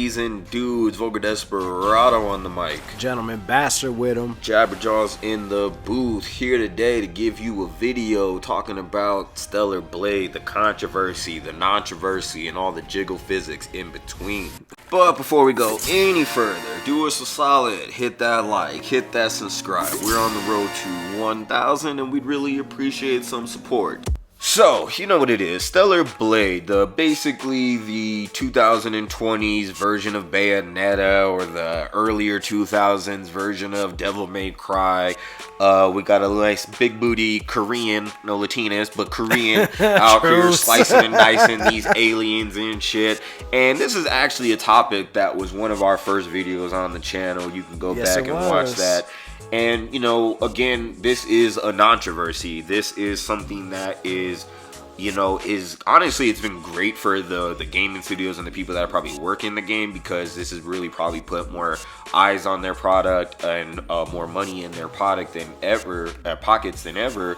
ladies and dudes, Vulgar Desperado on the mic. Gentleman Bastard with him. Jawz in the booth, here today to give you a video talking about Stellar Blade, the controversy, the non-troversy, and all the jiggle physics in between. But before we go any further, do us a solid, hit that like, hit that subscribe. We're on the road to 1,000 and we'd really appreciate some support. So, you know what it is, Stellar Blade, basically the 2020s version of Bayonetta, or the earlier 2000s version of Devil May Cry. We got a nice big booty Korean, no Latinas, but Korean out here slicing and dicing these aliens and shit. And this is actually a topic that was one of our first videos on the channel. You can go back and watch that. And, you know, again, this is a non-troversy. This is something that is, you know, honestly, it's been great for the gaming studios and the people that probably work in the game, because this has really probably put more eyes on their product and more money in their product than ever, pockets than ever.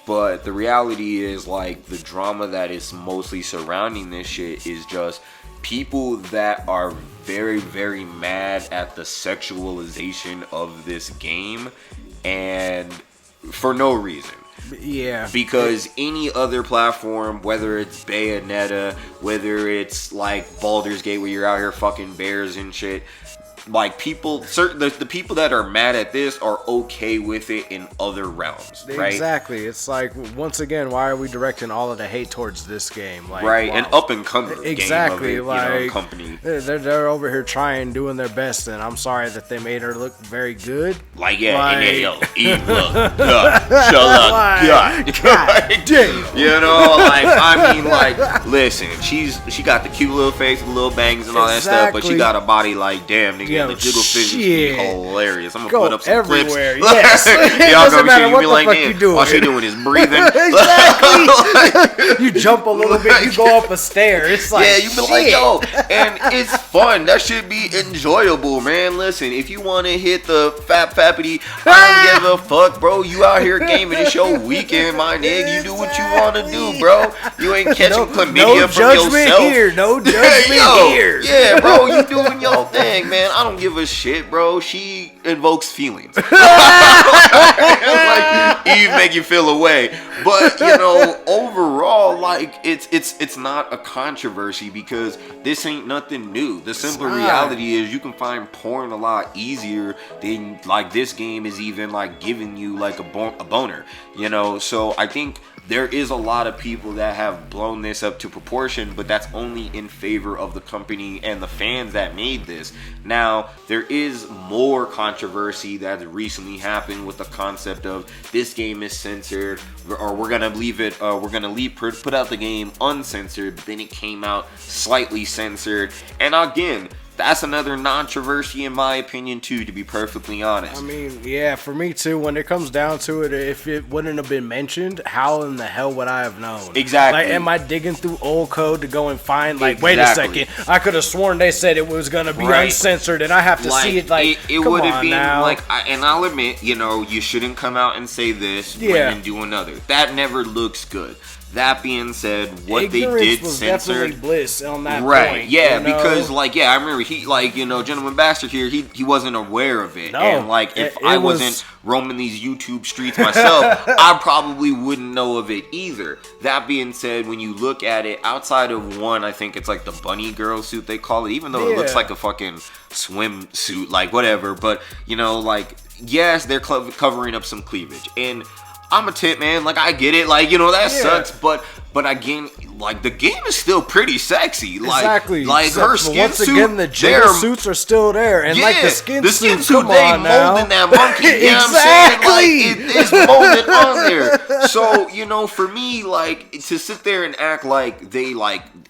But the reality is, like, the drama that is mostly surrounding this shit is just people that are very, very mad at the sexualization of this game, and for no reason. Yeah. Because any other platform, whether it's Bayonetta, whether it's like Baldur's Gate where you're out here fucking bears and shit, like, the people that are mad at this are okay with it in other realms, right? Exactly. It's like, once again, why are we directing all of the hate towards this game? Like, right, wow. An up and coming exactly, game of it, like, you know, company. They're over here trying, doing their best, and I'm sorry that they made her look very good. Like, yeah, like, and yo, eat look, God, God damn. You know, like, I mean, like, listen, she got the cute little face with little bangs and all that stuff, but she got a body like, damn, nigga. Yo, the jiggle physics be hilarious. I'm gonna put up some everywhere. clips. Yes. Y'all gonna matter see what you be the like, fuck man, you doing. all she doing is breathing. Exactly. You jump a little bit, you go up a stair. It's like, yeah, you be like, yo, and it's fun. That should be enjoyable, man. Listen, if you want to hit the fappity, I don't give a fuck, bro. You out here gaming. It's your weekend, my nigga. You do what you want to do, bro. You ain't catching chlamydia from yourself. Here. No judgment here. Yeah, bro, you doing your thing, man. I don't give a shit, bro. She invokes feelings. Like, Eve make you feel away. But, you know, overall, like, it's not a controversy, because this ain't nothing new. The simple reality is you can find porn a lot easier than, like, this game is even, like, giving you, like, a boner, you know? So I think there is a lot of people that have blown this up to proportion, but that's only in favor of the company and the fans that made this. Now, there is more controversy that recently happened with the concept of this game is censored, or we're gonna leave it, put out the game uncensored, but then it came out slightly censored. And again, that's another non-troversy in my opinion too, to be perfectly honest. I mean, yeah, for me too, when it comes down to it, if it wouldn't have been mentioned, how in the hell would I have known? Exactly. Like, am I digging through old code to go and find, like, wait a second, I could have sworn they said it was going to be uncensored, and I have to see it, like, it would have been now. Like, and I'll admit, you know, you shouldn't come out and say this and do another. That never looks good. That being said, what Ignorance they did was censored, definitely bliss on that point. Yeah, you know? because, like, yeah, I remember he, like, you know, Gentleman Bastard here, he wasn't aware of it. No, and, like, if I wasn't roaming these YouTube streets myself, I probably wouldn't know of it either. That being said, when you look at it, outside of one, I think it's like the bunny girl suit they call it, even though it looks like a fucking swimsuit, like, whatever. But, you know, like, yes, they're covering up some cleavage. And I'm a tit, man. Like, I get it. Like, you know, that sucks. But again, like, the game is still pretty sexy. Like, exactly. Like, her skin once suit, again, the jiggle suits are still there. And, like, the skin suit, come on now. Molding that monkey. You know what I'm saying? Like, it's molded on there. So, you know, for me, like, to sit there and act like they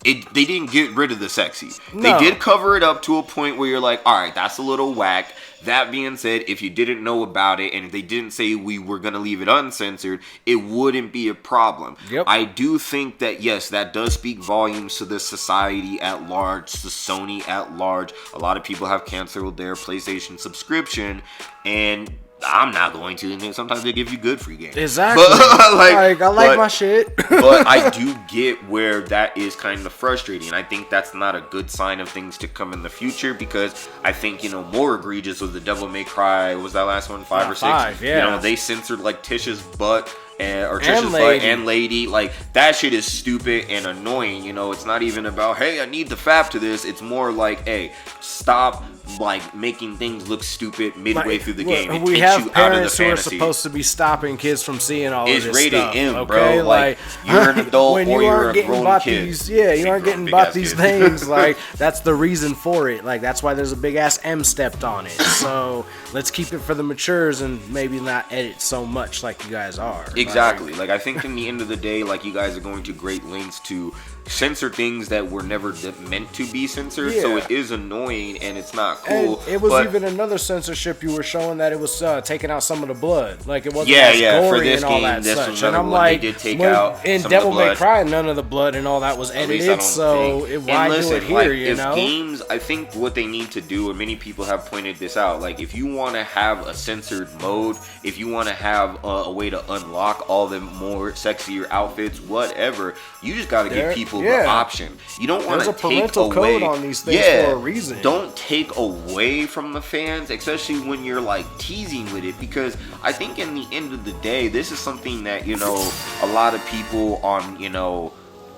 didn't get rid of the sexy. No. They did cover it up to a point where you're like, all right, that's a little whack. That being said, if you didn't know about it and if they didn't say we were going to leave it uncensored, it wouldn't be a problem. Yep. I do think that, yes, that does speak volumes to the society at large, to Sony at large. A lot of people have canceled their PlayStation subscription, and I'm not going to. And then sometimes they give you good free games. Exactly. But, like I like my shit. But I do get where that is kind of frustrating. I think that's not a good sign of things to come in the future, because I think, you know, more egregious was the Devil May Cry. Was that last one 5 or 6? 5, yeah. You know, they censored like Tish's butt. Or Trish's butt and Lady. Like, that shit is stupid and annoying. You know, it's not even about, hey, I need the fap to this. It's more like, hey, stop like making things look stupid midway through the game. It we takes have you out of the parents who are fantasy. supposed to be stopping kids from seeing all of this It's rated stuff. M, okay? bro. Like, you're an adult when or you you're aren't a getting grown bought kid. these, yeah, you aren't getting bought these kid. things. Like, that's the reason for it. Like, that's why there's a big ass M stepped on it. So let's keep it for the matures and maybe not edit so much like you guys are. Exactly. Like, I think in the end of the day, like, you guys are going to great lengths to censor things that were never meant to be censored. Yeah. So it is annoying and it's not cool. And it was even another censorship you were showing that it was taking out some of the blood. Like, it wasn't for gory this and all game, that this such. was And another I'm one. like, They did take out in some Devil of the blood. May Cry, none of the blood and all that was edited. So why do it here? Like, you know, games, I think what they need to do, and many people have pointed this out, like, if you want to have a censored mode, if you want to have a way to unlock all the more sexier outfits, whatever, you just got to give people the option. You don't want to take away. There's a parental code on these things for a reason. Don't take away from the fans, especially when you're like teasing with it, because I think in the end of the day, this is something that, you know, a lot of people on, you know,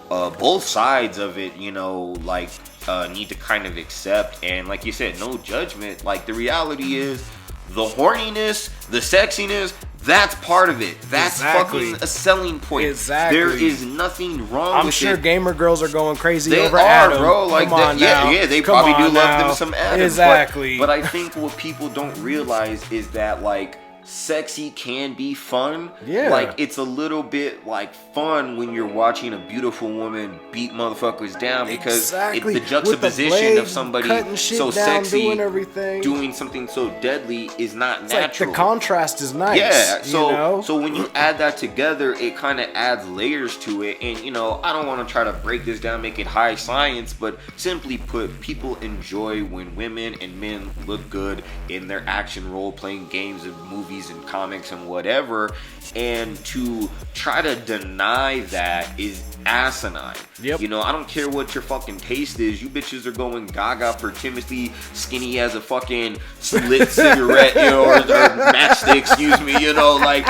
both sides of it, you know, like need to kind of accept. And like you said, no judgment. Like, the reality is, the horniness, the sexiness, that's part of it. That's fucking a selling point. Exactly. There is nothing wrong with it. I'm sure gamer girls are going crazy they over are, Adam. bro. Like, they probably do love them some Adam. Exactly. But I think what people don't realize is that, like, sexy can be fun. Yeah. Like, it's a little bit like fun when you're watching a beautiful woman beat motherfuckers down, because the juxtaposition of somebody so sexy doing something so deadly is not natural. Like, the contrast is nice. Yeah. So you know? so when you add that together, it kind of adds layers to it. And, you know, I don't want to try to break this down, make it high science, but simply put, people enjoy when women and men look good in their action role playing games and movies and comics and whatever, and to try to deny that is asinine. Yep. You know, I don't care what your fucking taste is. You bitches are going gaga for Timothy skinny as a fucking lit cigarette, you know, or matchstick, excuse me, you know, like,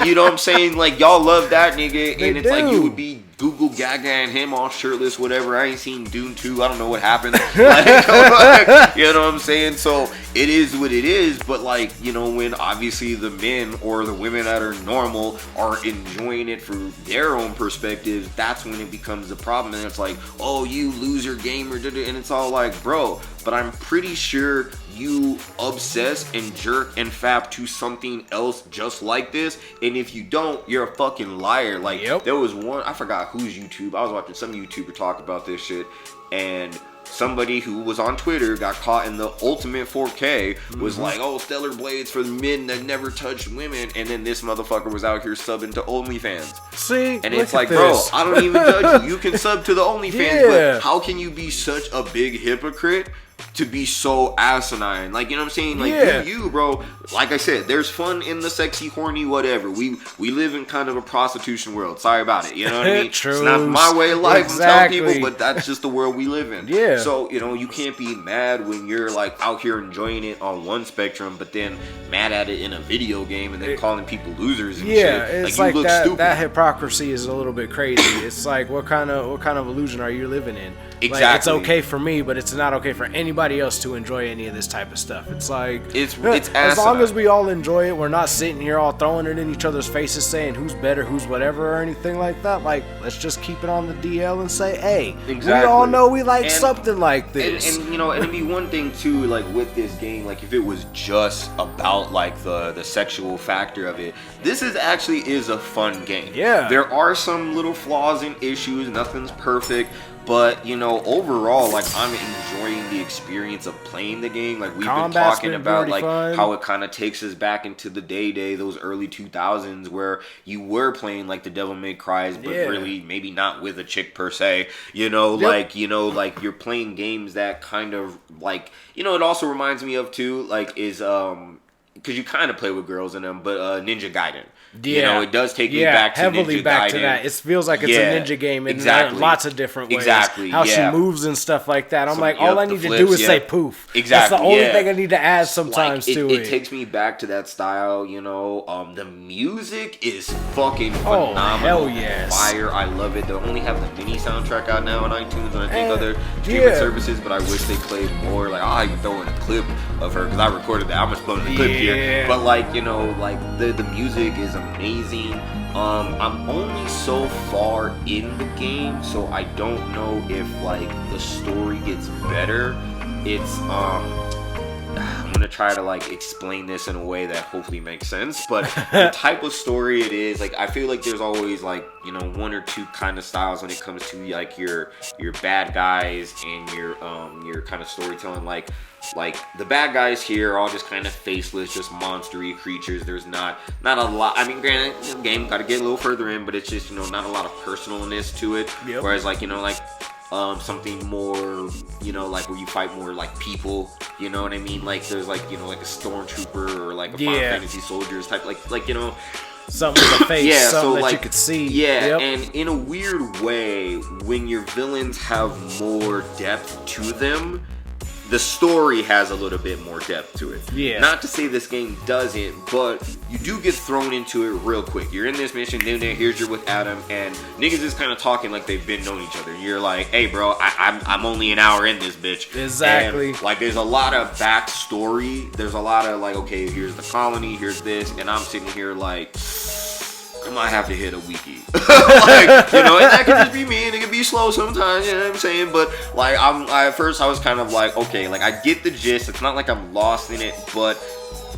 you know what I'm saying? Like, y'all love that nigga, and it's like you would be Google Gaga and him all shirtless, whatever. I ain't seen Dune 2. I don't know what happened. Like, you know what I'm saying? So it is what it is. But, like, you know, when obviously the men or the women that are normal are enjoying it for their own perspectives, that's when it becomes a problem. And it's like, oh, you loser gamer. And it's all like, bro, but I'm pretty sure you obsess and jerk and fap to something else just like this, and if you don't, you're a fucking liar. Like, there was one, I forgot whose YouTube, I was watching some YouTuber talk about this shit, and somebody who was on Twitter got caught in the ultimate 4K, was like, oh, Stellar Blades for men that never touched women, and then this motherfucker was out here subbing to OnlyFans. See, and it's like, bro, I don't even judge you. You can sub to the OnlyFans, but how can you be such a big hypocrite to be so asinine? Like, you know what I'm saying? Like, you, bro. Like I said, there's fun in the sexy, horny, whatever. We live in kind of a prostitution world. Sorry about it. You know what I mean? True. It's not my way of life. I'm telling people, but that's just the world we live in. Yeah. So, you know, you can't be mad when you're like out here enjoying it on one spectrum, but then mad at it in a video game and then calling people losers and shit. It's like, you look that, stupid. that hypocrisy is a little bit crazy. It's like, what kind of illusion are you living in? Exactly. Like, it's okay for me, but it's not okay for anybody else to enjoy any of this type of stuff. It's like, it's as long as we all enjoy it, we're not sitting here all throwing it in each other's faces saying who's better, who's whatever, or anything like that. Like, let's just keep it on the DL and say, hey, we all know we like something like this. And you know, and it'd be one thing too, like with this game, like if it was just about like the sexual factor of it, this is a fun game. Yeah. There are some little flaws and issues, nothing's perfect. But, you know, overall, like, I'm enjoying the experience of playing the game. Like, we've been talking about, like, how it kind of takes us back into the day, those early 2000s, where you were playing, like, the Devil May Cries, but really maybe not with a chick per se. You know, like, you're playing games that kind of, like, you know, it also reminds me of, too, like, is, because you kind of play with girls in them, but Ninja Gaiden. Yeah. You know, it does take me back to heavily Ninja back Gaiden. to that. It feels like it's a ninja game in lots of different ways. Exactly. How she moves and stuff like that. I'm like, all I need flips, to do is say poof. Exactly. That's the only thing I need to add sometimes to it. It takes me back to that style, you know. The music is fucking phenomenal. Oh, hell yes. Fire. I love it. They only have the mini soundtrack out now on iTunes and I think other streaming services, but I wish they played more. Like, I'll even throw in a clip of her because I recorded that. I'm just putting the clip here. But, like, you know, like, the music is amazing. I'm only so far in the game, so I don't know if, like, the story gets better. It's, I'm gonna try to like explain this in a way that hopefully makes sense, but the type of story it is, like, I feel like there's always like, you know, one or two kind of styles when it comes to like your bad guys and your kind of storytelling. Like the bad guys here are all just kind of faceless, just monstery creatures. There's not a lot. I mean, granted, the game got to get a little further in, but it's just, you know, not a lot of personalness to it. Yep. Whereas, like, you know, like something more, you know, like where you fight more like people, you know what I mean? Like there's like, you know, like a stormtrooper or like a Final Fantasy soldiers type, like, you know, something with a face, something so that like, you could see. Yeah, and in a weird way, when your villains have more depth to them, the story has a little bit more depth to it. Yeah. Not to say this game doesn't, but you do get thrown into it real quick. You're in this mission, then here's you're with Adam, and niggas is kind of talking like they've been knowing each other. You're like, hey, bro, I'm only an hour in this bitch. Exactly. And, like, there's a lot of backstory. There's a lot of like, okay, here's the colony, here's this, and I'm sitting here like, I might have to hit a wiki. Like, you know, and that could just be me, and it can be slow sometimes, you know what I'm saying? But, like, at first I was kind of like, okay, like, I get the gist. It's not like I'm lost in it, but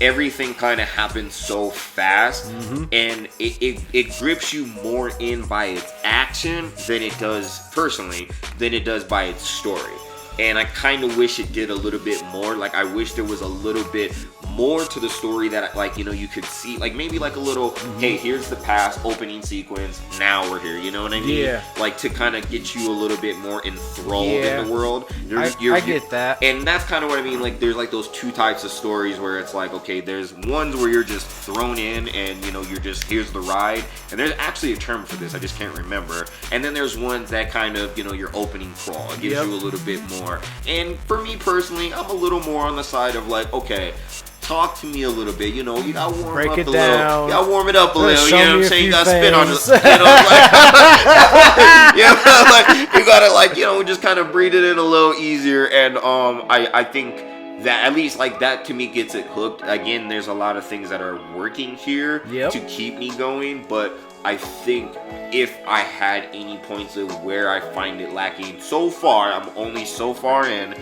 everything kind of happens so fast, and it grips you more in by its action than it does, personally, than it does by its story. And I kind of wish it did a little bit more. Like, I wish there was a little bit more to the story that, like, you know, you could see, like, maybe like a little, hey, here's the past opening sequence, now we're here, you know what I mean? Yeah. Like, to kind of get you a little bit more enthralled in the world. I get that. And that's kind of what I mean. Like, there's like those two types of stories where it's like, okay, there's ones where you're just thrown in and, you know, you're just, here's the ride. And there's actually a term for this, I just can't remember. And then there's ones that kind of, you know, your opening crawl. It gives you a little bit more. And for me personally, I'm a little more on the side of like, okay, talk to me a little bit, you know, you gotta warm it up a little. You gotta warm it up a little, you know what I'm saying? You gotta spit on it, you know, like, you know, like, you gotta, like, you know, just kind of breathe it in a little easier. And I think that at least like that to me gets it hooked. Again, there's a lot of things that are working here to keep me going, but I think if I had any points of where I find it lacking so far, I'm only so far in,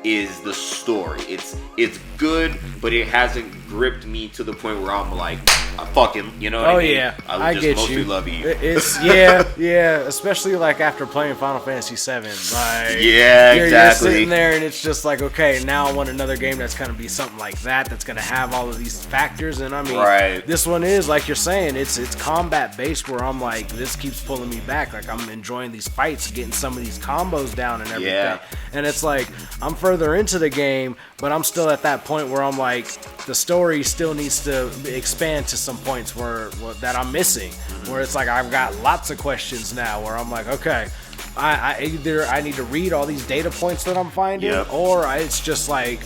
is the story. It's good, but it hasn't gripped me to the point where I'm like, I fucking, you know what I mean? Yeah, I just mostly love you. It's yeah, especially like after playing Final Fantasy VII, like you're sitting there and it's just like, okay, now I want another game that's gonna be something like that's gonna have all of these factors. And I mean, this one is like you're saying, it's combat based, where I'm like, this keeps pulling me back. Like, I'm enjoying these fights, getting some of these combos down and everything. And it's like I'm further into the game, but I'm still at that point where I'm like, the story still needs to expand to some points where that I'm missing, where it's like I've got lots of questions now where I'm like, okay, I either I need to read all these data points that I'm finding, or it's just like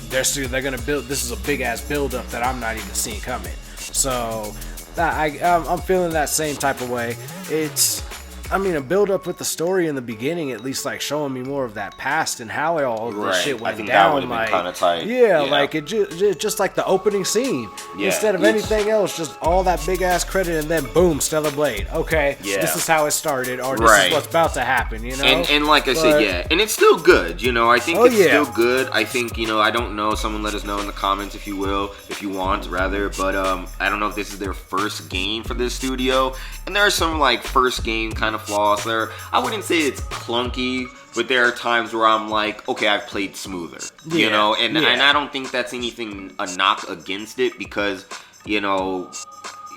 they're gonna build, this is a big ass build up that I'm not even seeing coming. So I'm feeling that same type of way. It's, I mean, a build up with the story in the beginning, at least like showing me more of that past and how all this shit went down. That like, kind of tight. Like it just like the opening scene. Instead of anything else, just all that big ass credit and then boom, Stellar Blade. Okay, this is how it started, or this is what's about to happen. You know, and like I said, and it's still good. You know, I think it's still good. I think, you know, I don't know. Someone let us know in the comments if you will, if you want, rather. But I don't know if this is their first game for this studio, and there are some like first game kind of flaws there. I wouldn't say it's clunky, but there are times where I'm like, okay, I've played smoother, you know, and I don't think that's anything a knock against it, because, you know,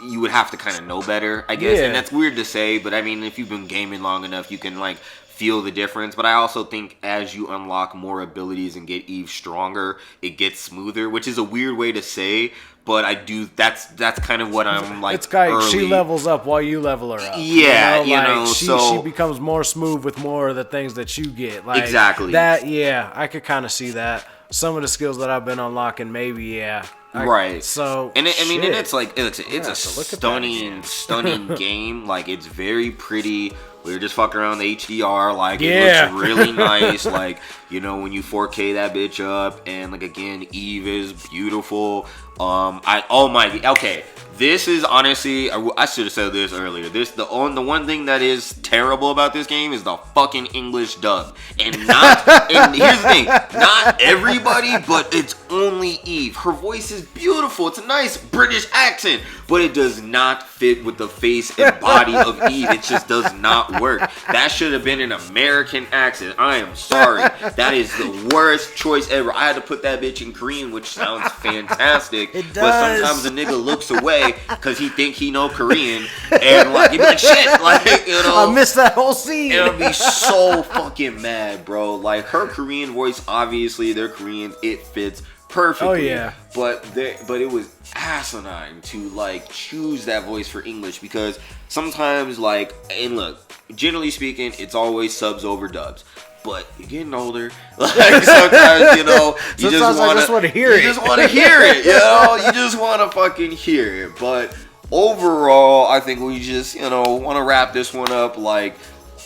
you would have to kind of know better, I guess, and that's weird to say, but I mean, if you've been gaming long enough, you can like feel the difference. But I also think as you unlock more abilities and get Eve stronger, it gets smoother, which is a weird way to say, but I do. That's kind of what I'm like. It's like she levels up while you level her up. Yeah, she becomes more smooth with more of the things that you get. Like, exactly. That, yeah, I could kind of see that. Some of the skills that I've been unlocking, maybe, yeah. Right. So, and it's like it's a stunning game. Like, it's very pretty. We were just fucking around the HDR. Like, it looks really nice. Like, when you 4K that bitch up, and like again, Eve is beautiful. Okay. This is honestly, I should have said this earlier. The one thing that is terrible about this game is the fucking English dub. And here's the thing, not everybody, but it's only Eve. Her voice is beautiful. It's a nice British accent, but it does not fit with the face and body of Eve. It just does not work. That should have been an American accent. I am sorry. That is the worst choice ever. I had to put that bitch in Korean, which sounds fantastic. It does. But sometimes the nigga looks away because he think he know Korean, and like, he'd be like, shit, like, I missed that whole scene. And I'd be so fucking mad, bro. Like, her Korean voice, obviously, they're Korean, it fits perfectly. Oh yeah. But it was asinine to like choose that voice for English, because sometimes, like, and look, generally speaking, it's always subs over dubs. But you're getting older. Like, sometimes, you just want to hear it. You just want to hear it, You just want to fucking hear it. But overall, I think we just, want to wrap this one up. Like,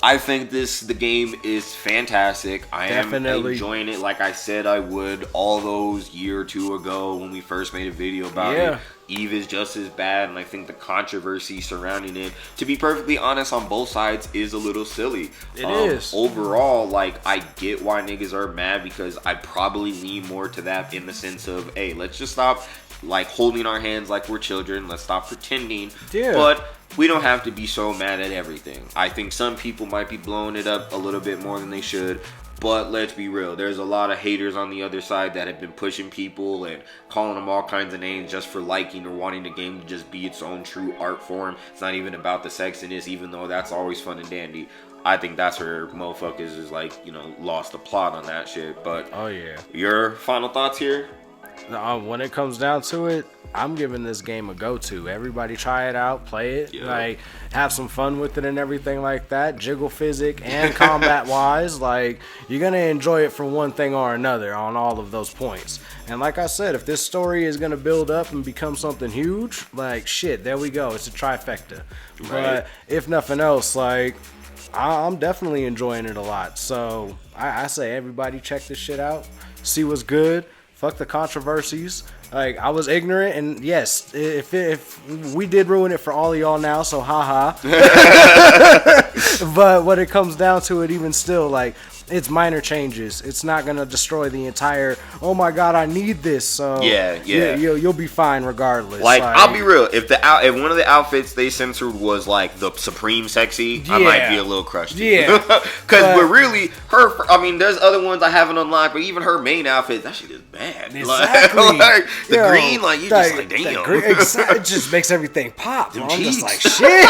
I think the game is fantastic. I am enjoying it like I said I would all those year or two ago when we first made a video about it. Eve is just as bad, and I think the controversy surrounding it, to be perfectly honest, on both sides is a little silly. It is. Overall, like, I get why niggas are mad, because I probably lean more to that in the sense of, hey, let's just stop, like, holding our hands like we're children. Let's stop pretending. Yeah. But we don't have to be so mad at everything. I think some people might be blowing it up a little bit more than they should. But let's be real, there's a lot of haters on the other side that have been pushing people and calling them all kinds of names just for liking or wanting the game to just be its own true art form. It's not even about the sexiness, even though that's always fun and dandy. I think that's where motherfuckers is like, lost the plot on that shit. But oh yeah, your final thoughts here? When it comes down to it, I'm giving this game a go-to. Everybody try it out, play it, like, have some fun with it and everything like that. Jiggle physic and combat-wise, like, you're gonna enjoy it for one thing or another on all of those points. And like I said, if this story is gonna build up and become something huge, like, shit, there we go. It's a trifecta. Right. But if nothing else, like, I'm definitely enjoying it a lot. So I say everybody check this shit out, see what's good. Fuck the controversies. Like, I was ignorant, and yes, if we did ruin it for all of y'all now, so haha. But when it comes down to it, even still, like, it's minor changes. It's not gonna destroy the entire. Oh my god, I need this. So you'll be fine regardless. Like, I'll be real. If one of the outfits they censored was like the Supreme Sexy, I might be a little crushed. Yeah, because we're really her. I mean, there's other ones I haven't unlocked, but even her main outfit, that shit is bad. Exactly. Like the green, like, you just like, damn. It just makes everything pop. I'm just like, shit.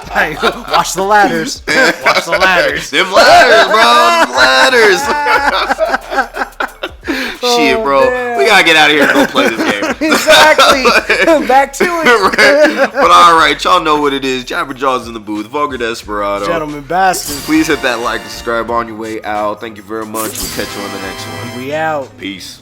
Like, watch the ladders. Watch the ladders. Them ladders, bro. Ladders. Shit, bro. Man. We gotta get out of here and go play this game. Exactly. Back to it. Right. But alright, y'all know what it is. Jabber Jawz in the booth. Vulgar Desperado. Gentleman Bastard. Please hit that like and subscribe on your way out. Thank you very much. We'll catch you on the next one. We out. Peace.